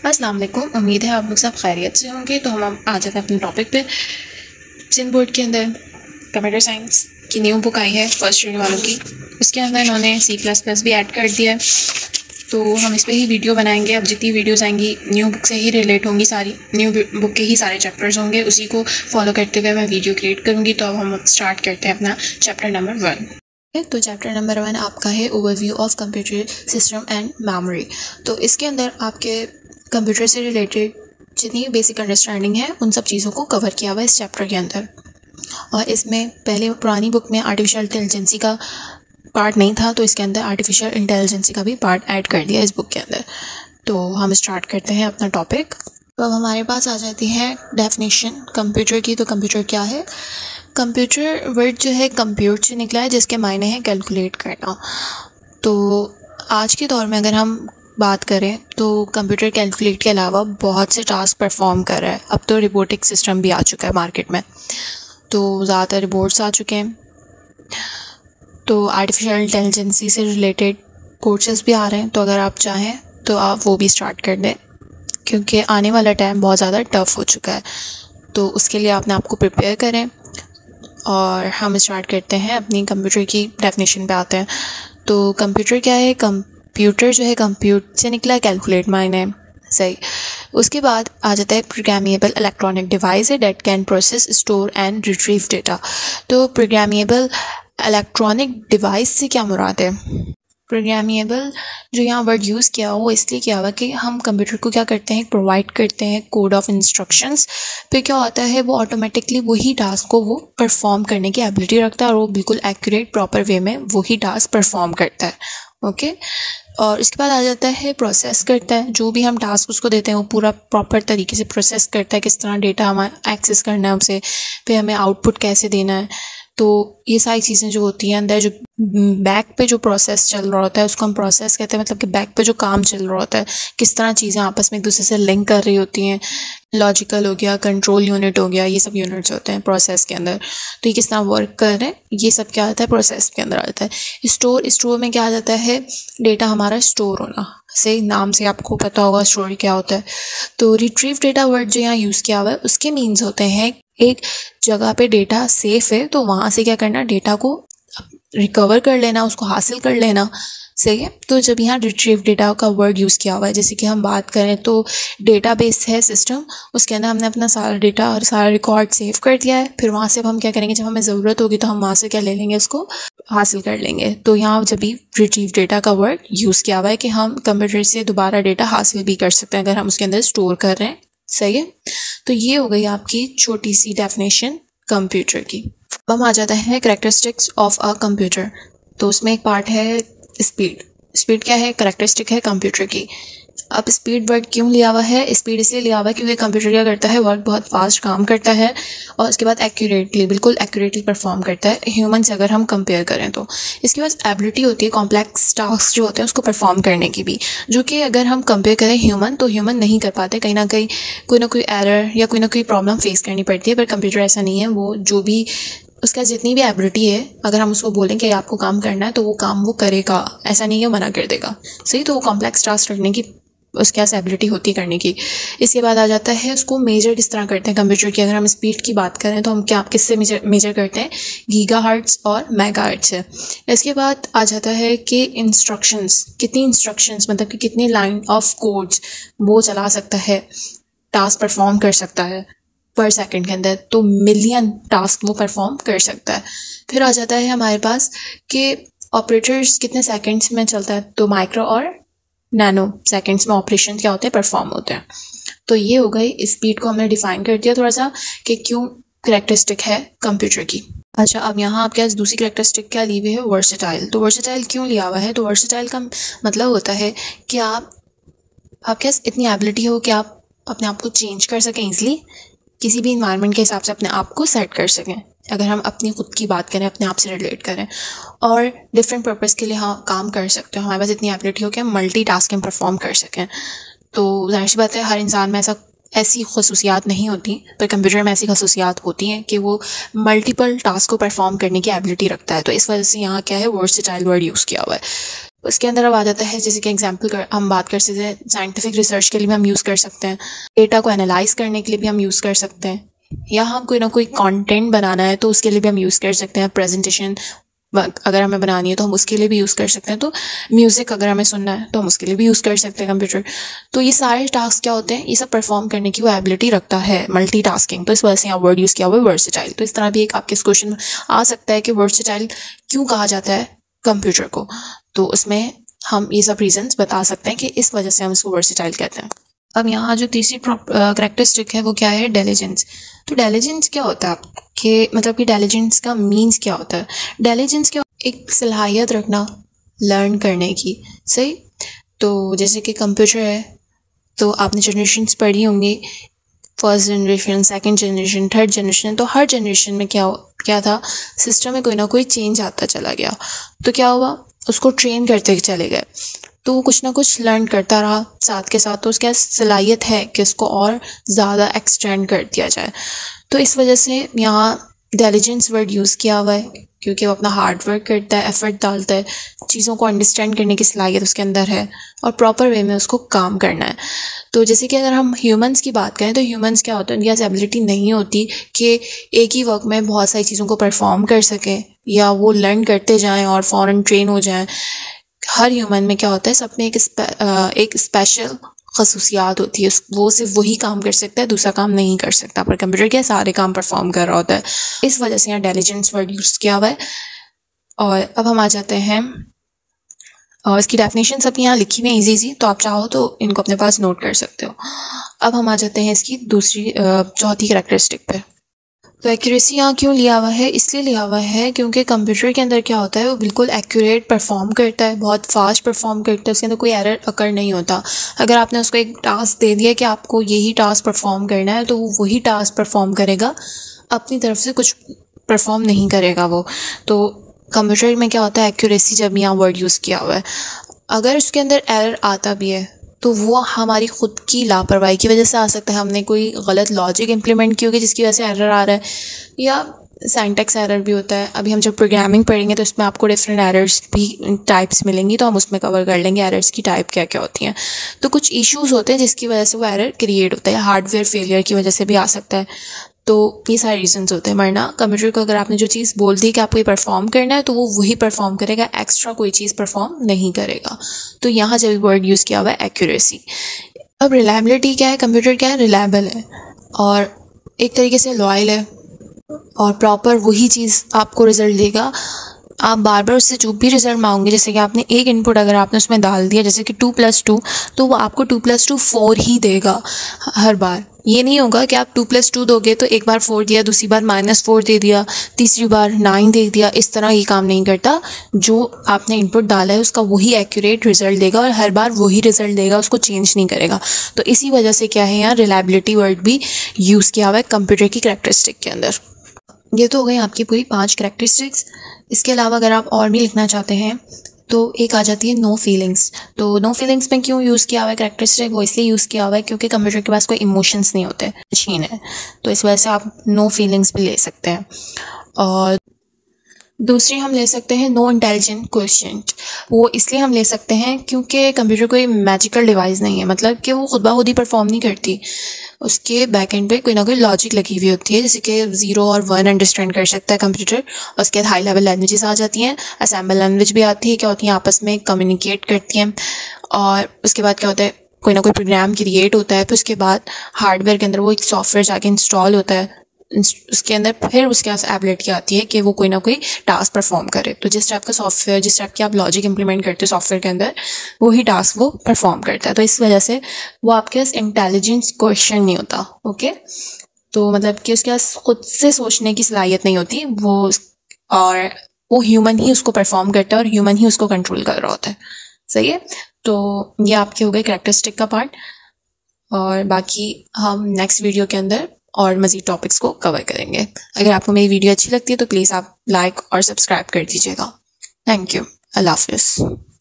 अस्सलाम वालेकुम। उम्मीद है आप लोग सब खैरियत से होंगे। तो हम आ जाते हैं अपने टॉपिक पे। सिंध बोर्ड के अंदर कंप्यूटर साइंस की न्यू बुक आई है फर्स्ट ईयर वालों की। उसके अंदर इन्होंने C++ भी ऐड कर दिया है। तो हम इस पर ही वीडियो बनाएंगे। अब जितनी वीडियोस आएंगी न्यू बुक से ही रिलेट होंगी, सारी न्यू बुक के ही सारे चैप्टर्स होंगे, उसी को फॉलो करते हुए मैं वीडियो क्रिएट करूँगी। तो अब हम स्टार्ट करते हैं अपना चैप्टर नंबर 1। तो चैप्टर नंबर 1 आपका है overview of computer system and memory. तो इसके अंदर आपके कंप्यूटर से रिलेटेड जितनी बेसिक अंडरस्टैंडिंग है उन सब चीज़ों को कवर किया हुआ है इस चैप्टर के अंदर। और इसमें पहले पुरानी बुक में आर्टिफिशियल इंटेलिजेंसी का पार्ट नहीं था, तो इसके अंदर आर्टिफिशियल इंटेलिजेंसी का भी पार्ट ऐड कर दिया इस बुक के अंदर। तो हम स्टार्ट करते हैं अपना टॉपिक। तो अब हमारे पास आ जाती है डेफिनेशन कंप्यूटर की। तो कंप्यूटर क्या है? कंप्यूटर वर्ड जो है कंप्यूट से निकला है, जिसके मायने हैं कैलकुलेट करना। तो आज के दौर में अगर हम बात करें तो कंप्यूटर कैलकुलेट के अलावा बहुत से टास्क परफॉर्म कर रहा है। अब तो रोबोटिक सिस्टम भी आ चुका है मार्केट में, तो ज़्यादातर रोबोट्स आ चुके हैं। तो आर्टिफिशियल इंटेलिजेंसी से रिलेटेड कोर्सेज भी आ रहे हैं। तो अगर आप चाहें तो आप वो भी स्टार्ट कर दें, क्योंकि आने वाला टाइम बहुत ज़्यादा टफ़ हो चुका है। तो उसके लिए अपने आप को प्रिपेयर करें। और हम स्टार्ट करते हैं अपनी कंप्यूटर की डेफिनेशन पे आते हैं। तो कंप्यूटर क्या है? कंप्यूटर जो है कंप्यूट से निकला, कैलकुलेट मायने है, सही। उसके बाद आ जाता है प्रोग्रामेबल इलेक्ट्रॉनिक डिवाइस है date can process store and retrieve data. तो प्रोग्रामेबल इलेक्ट्रॉनिक डिवाइस से क्या मुराद है? प्रोग्रामेबल जो यहाँ वर्ड यूज़ किया हो वो इसलिए किया हुआ कि हम कंप्यूटर को क्या करते हैं, प्रोवाइड करते हैं कोड ऑफ इंस्ट्रक्शंस। फिर क्या होता है, वो ऑटोमेटिकली वही टास्क को वो परफॉर्म करने की एबिलिटी रखता है और वो बिल्कुल एक्यूरेट प्रॉपर वे में वही टास्क परफॉर्म करता है। ओके। और इसके बाद आ जाता है प्रोसेस करता है। जो भी हम टास्क उसको देते हैं वो पूरा प्रॉपर तरीके से प्रोसेस करता है, किस तरह डेटा हमें एक्सेस करना है उसे, फिर हमें आउटपुट कैसे देना है। तो ये सारी चीज़ें जो होती हैं अंदर, जो बैक पे जो प्रोसेस चल रहा होता है उसको हम प्रोसेस कहते हैं। मतलब कि बैक पे जो काम चल रहा होता है, किस तरह चीज़ें आपस में एक दूसरे से लिंक कर रही होती हैं। लॉजिकल हो गया, कंट्रोल यूनिट हो गया, ये सब यूनिट्स होते हैं प्रोसेस के अंदर। तो ये किस तरह वर्क कर रहे हैं, ये सब क्या आता है, प्रोसेस के अंदर आता है। स्टोर में क्या आ जाता है, डेटा हमारा स्टोर होना। से नाम से आपको पता होगा स्टोर क्या होता है। तो रिट्रीव डेटा वर्ड जो यहाँ यूज़ किया हुआ है उसके मीन्स होते हैं एक जगह पे डेटा सेफ है तो वहाँ से क्या करना, डेटा को रिकवर कर लेना, उसको हासिल कर लेना, सही है। तो जब यहाँ रिट्रीव डेटा का वर्ड यूज़ किया हुआ है, जैसे कि हम बात करें तो डेटाबेस है सिस्टम, उसके अंदर हमने अपना सारा डेटा और सारा रिकॉर्ड सेव कर दिया है। फिर वहाँ से अब हम क्या करेंगे, जब हमें ज़रूरत होगी तो हम वहाँ से क्या ले लेंगे, उसको हासिल कर लेंगे। तो यहाँ जब भी रिट्रीव डेटा का वर्ड यूज़ किया हुआ है कि हम कंप्यूटर से दोबारा डेटा हासिल भी कर सकते हैं अगर हम उसके अंदर स्टोर कर रहे हैं, सही है। तो ये हो गई आपकी छोटी सी डेफिनेशन कंप्यूटर की। अब हम आ जाता है कैरेक्टरिस्टिक्स ऑफ अ कंप्यूटर। तो उसमें एक पार्ट है स्पीड। स्पीड क्या है? कैरेक्टरिस्टिक है कंप्यूटर की। अब स्पीड वर्ड क्यों लिया हुआ है? स्पीड इसलिए लिया हुआ है क्योंकि कंप्यूटर क्या करता है, वर्क बहुत फास्ट काम करता है और उसके बाद एक्यूरेटली, बिल्कुल एक्यूरेटली परफॉर्म करता है ह्यूमन से अगर हम कंपेयर करें तो। इसके बाद एबिलिटी होती है कॉम्प्लेक्स टास्क जो होते हैं उसको परफॉर्म करने की भी, जो कि अगर हम कंपेयर करें ह्यूमन तो ह्यूमन नहीं कर पाते। कहीं ना कहीं कोई ना कोई एरर या कोई ना कोई प्रॉब्लम फेस करनी पड़ती है, पर कंप्यूटर ऐसा नहीं है। वो जो भी उसका जितनी भी एबिलिटी है, अगर हम उसको बोलें कि आपको काम करना है तो वो काम वो करेगा, ऐसा नहीं है मना कर देगा, सही। तो वो कॉम्प्लेक्स टास्क करने की उसके पास एबिलिटी होती है करने की। इसके बाद आ जाता है उसको मेजर किस तरह करते हैं कंप्यूटर की। अगर हम स्पीड की बात करें तो हम क्या किससे मेजर करते हैं, गीगाहर्ट्ज़ और मेगाहर्ट्ज़ से। इसके बाद आ जाता है कि इंस्ट्रक्शंस, कितनी इंस्ट्रक्शंस मतलब कि कितनी लाइन ऑफ कोड्स वो चला सकता है, टास्क परफॉर्म कर सकता है पर सेकंड के अंदर। तो मिलियन टास्क वो परफॉर्म कर सकता है। फिर आ जाता है हमारे पास कि ऑपरेटर्स कितने सेकंड्स में चलता है, तो माइक्रो और नैनो सेकंड्स में ऑपरेशन क्या होते हैं, परफॉर्म होते हैं। तो ये हो गई, स्पीड को हमने डिफाइन कर दिया थोड़ा सा कि क्यों कैरेक्टरिस्टिक है कंप्यूटर की। अच्छा, अब यहाँ आपके पास दूसरी कैरेक्टरिस्टिक क्या ली हुई है, वर्सेटाइल। तो वर्सेटाइल क्यों लिया हुआ है? तो वर्सेटाइल का मतलब होता है कि आपके पास इतनी एबिलिटी हो कि आप अपने आप को चेंज कर सकें ईजिली, किसी भी इन्वायरमेंट के हिसाब से अपने आप को सेट कर सकें। अगर हम अपनी खुद की बात करें, अपने आप से रिलेट करें, और डिफरेंट पर्पस के लिए हाँ काम कर सकते हो। हमारे पास इतनी एबिलिटी हो कि हम मल्टीटास्किंग परफॉर्म कर सकें। तो जाहिर सी बात है हर इंसान में ऐसी खसूसियात नहीं होती, पर कंप्यूटर में ऐसी खसूसियात होती हैं कि वो मल्टीपल टास्क को परफॉर्म करने की एबिलिटी रखता है। तो इस वजह से यहाँ क्या है, वर्सेटाइल वर्ड यूज़ किया हुआ है। उसके अंदर अब आ जाता है, जैसे कि एग्जांपल हम बात कर सकते हैं, साइंटिफिक रिसर्च के लिए भी हम यूज़ कर सकते हैं, डेटा को एनालाइज करने के लिए भी हम यूज़ कर सकते हैं, या हम कोई ना कोई कंटेंट बनाना है तो उसके लिए भी हम यूज़ कर सकते हैं। प्रेजेंटेशन अगर हमें बनानी है तो हम उसके लिए भी यूज़ कर सकते हैं। तो म्यूज़िक अगर हमें सुनना है तो हम उसके लिए भी यूज़ कर सकते हैं कंप्यूटर। तो ये सारे टास्क क्या होते हैं, ये सब परफॉर्म करने की वो एबिलिटी रखता है, मल्टीटास्किंग। तो इस वजह से यहाँ वर्ड यूज़ किया हुआ है वर्सेटाइल। तो इस तरह भी एक आपके क्वेश्चन आ सकता है कि वर्सेटाइल क्यों कहा जाता है कंप्यूटर को, तो उसमें हम ये सब रीजंस बता सकते हैं कि इस वजह से हम इसको वर्सेटाइल कहते हैं। अब यहाँ जो तीसरी कैरेक्टरिस्टिक है वो क्या है, डेलिजेंस। तो डेलिजेंस क्या होता है आपके, मतलब कि डेलिजेंस का मीन्स क्या होता है? डेलिजेंस क्या, एक सलाहियत रखना लर्न करने की, सही। तो जैसे कि कंप्यूटर है तो आपने जनरेशन्स पढ़ी होंगी, first generation, second generation, third generation. तो हर जनरेशन में क्या था, सिस्टम में कोई ना कोई चेंज आता चला गया। तो क्या हुआ, उसको ट्रेन करते चले गए, तो वो कुछ ना कुछ लर्न करता रहा साथ के साथ। तो उसकी सलाहियत है कि उसको और ज़्यादा एक्सटेंड कर दिया जाए। तो इस वजह से यहाँ इंटेलिजेंस वर्ड यूज़ किया हुआ है, क्योंकि वो अपना हार्ड वर्क करता है, एफर्ट डालता है, चीज़ों को अंडरस्टैंड करने की सलाहियत उसके अंदर है और प्रॉपर वे में उसको काम करना है। तो जैसे कि अगर हम ह्यूमंस की बात करें तो ह्यूमंस क्या होता है, उनकी ऐसी एबिलिटी नहीं होती कि एक ही वक्त में बहुत सारी चीज़ों को परफॉर्म कर सकें या वो लर्न करते जाएँ और फ़ौरन ट्रेन हो जाएँ। हर ह्यूमन में क्या होता है, सब में एक स्पेशल खसूसियात होती है, वो सिर्फ वही काम कर सकता है, दूसरा काम नहीं कर सकता। पर कंप्यूटर क्या सारे काम परफॉर्म कर रहा होता है। इस वजह से यहाँ इंटेलिजेंस वर्ड यूज़ किया हुआ है। और अब हम आ जाते हैं, और इसकी डेफिनेशन सब यहाँ लिखी हुई है इजी, तो आप चाहो तो इनको अपने पास नोट कर सकते हो। अब हम आ जाते हैं इसकी चौथी कैरेक्टरिस्टिक पे। तो एक्यूरेसी यहाँ क्यों लिया हुआ है, इसलिए लिया हुआ है क्योंकि कंप्यूटर के अंदर क्या होता है, वो बिल्कुल एक्यूरेट परफॉर्म करता है, बहुत फास्ट परफॉर्म करता है, उसके अंदर कोई एरर अकर नहीं होता। अगर आपने उसको एक टास्क दे दिया कि आपको यही टास्क परफॉर्म करना है, तो वो वही टास्क परफॉर्म करेगा, अपनी तरफ से कुछ परफॉर्म नहीं करेगा वो। तो कंप्यूटर में क्या होता है, एक्यूरेसी जब यहाँ वर्ड यूज़ किया हुआ है, अगर उसके अंदर एरर आता भी है तो वो हमारी ख़ुद की लापरवाही की वजह से आ सकता है। हमने कोई गलत लॉजिक इम्प्लीमेंट की होगी जिसकी वजह से एरर आ रहा है, या सिंटैक्स एरर भी होता है। अभी हम जब प्रोग्रामिंग पढ़ेंगे तो इसमें आपको डिफरेंट एरर्स भी टाइप्स मिलेंगी, तो हम उसमें कवर कर लेंगे एरर्स की टाइप क्या क्या होती हैं। तो कुछ इश्यूज़ होते हैं जिसकी वजह से वो एरर क्रिएट होता है, हार्डवेयर फेलियर की वजह से भी आ सकता है। तो ये सारे रीजंस होते हैं। वरना कंप्यूटर को अगर आपने जो चीज़ बोल दी कि आपको ये परफॉर्म करना है तो वो वही परफॉर्म करेगा, एक्स्ट्रा कोई चीज़ परफॉर्म नहीं करेगा। तो यहाँ जब वर्ड यूज़ किया हुआ है एक्यूरेसी। अब रिलायबिलिटी क्या है, कंप्यूटर क्या है, रिलायबल है और एक तरीके से लॉयल है और प्रॉपर वही चीज़ आपको रिजल्ट देगा। आप बार बार उससे जो भी रिजल्ट मांगोगे, जैसे कि आपने एक इनपुट अगर आपने उसमें डाल दिया, जैसे कि 2+2, तो वो आपको 2+2 4 ही देगा हर बार। ये नहीं होगा कि आप 2+2 दोगे तो एक बार 4 दिया, दूसरी बार -4 दे दिया, तीसरी बार 9 दे दिया। इस तरह ये काम नहीं करता। जो आपने इनपुट डाला है उसका वही एक्यूरेट रिजल्ट देगा और हर बार वही रिजल्ट देगा, उसको चेंज नहीं करेगा। तो इसी वजह से क्या है, यहाँ रिलायबिलिटी वर्ड भी यूज़ किया हुआ है कंप्यूटर की कैरेक्टरिस्टिक के अंदर। ये तो हो गई आपकी पूरी 5 कैरेक्टरिस्टिक्स। इसके अलावा अगर आप और भी लिखना चाहते हैं तो एक आ जाती है नो फीलिंग्स। तो नो फीलिंग्स में क्यों यूज़ किया हुआ है कैरेक्टरिस्टिक, वो इसलिए यूज़ किया हुआ है क्योंकि कंप्यूटर के पास कोई इमोशंस नहीं होते, मशीन है। तो इस वजह से आप नो फीलिंग्स भी ले सकते हैं। और दूसरी हम ले सकते हैं नो इंटेलिजेंट क्वेश्चन। वो इसलिए हम ले सकते हैं क्योंकि कंप्यूटर कोई मैजिकल डिवाइस नहीं है, मतलब कि वो खुद ब खुद ही परफॉर्म नहीं करती। उसके बैक एंड पे कोई ना कोई लॉजिक लगी हुई होती है, जैसे कि 0 और 1 अंडरस्टैंड कर सकता है कंप्यूटर। उसके बाद हाई लेवल लैंग्वेजेस आ जाती हैं, असेंबल लैंग्वेज भी आती है, क्या होती है आपस में कम्युनिकेट करती हैं। और उसके बाद क्या होता है, कोई ना कोई प्रोग्राम क्रिएट होता है, फिर उसके बाद हार्डवेयर के अंदर वो एक सॉफ्टवेयर जाके इंस्टॉल होता है, उसके अंदर फिर उसके पास एबिलिटी आती है कि वो कोई ना कोई टास्क परफॉर्म करे। तो जिस टाइप का सॉफ्टवेयर, जिस टाइप की आप लॉजिक इंप्लीमेंट करते हो सॉफ्टवेयर के अंदर, वही टास्क वो परफॉर्म करता है। तो इस वजह से वो आपके पास इंटेलिजेंस क्वेश्चन नहीं होता। ओके, तो मतलब कि उसके पास खुद से सोचने की सलाहियत नहीं होती वो, और वो ह्यूमन ही उसको परफॉर्म करता है और ह्यूमन ही उसको कंट्रोल कर रहा होता है। सही है, तो ये आपके हो गए कैरेक्टरिस्टिक का पार्ट, और बाकी हम नेक्स्ट वीडियो के अंदर और मज़ीद टॉपिक्स को कवर करेंगे। अगर आपको मेरी वीडियो अच्छी लगती है तो प्लीज़ आप लाइक और सब्सक्राइब कर दीजिएगा। Thank you. अल्लाह हाफ़िज़।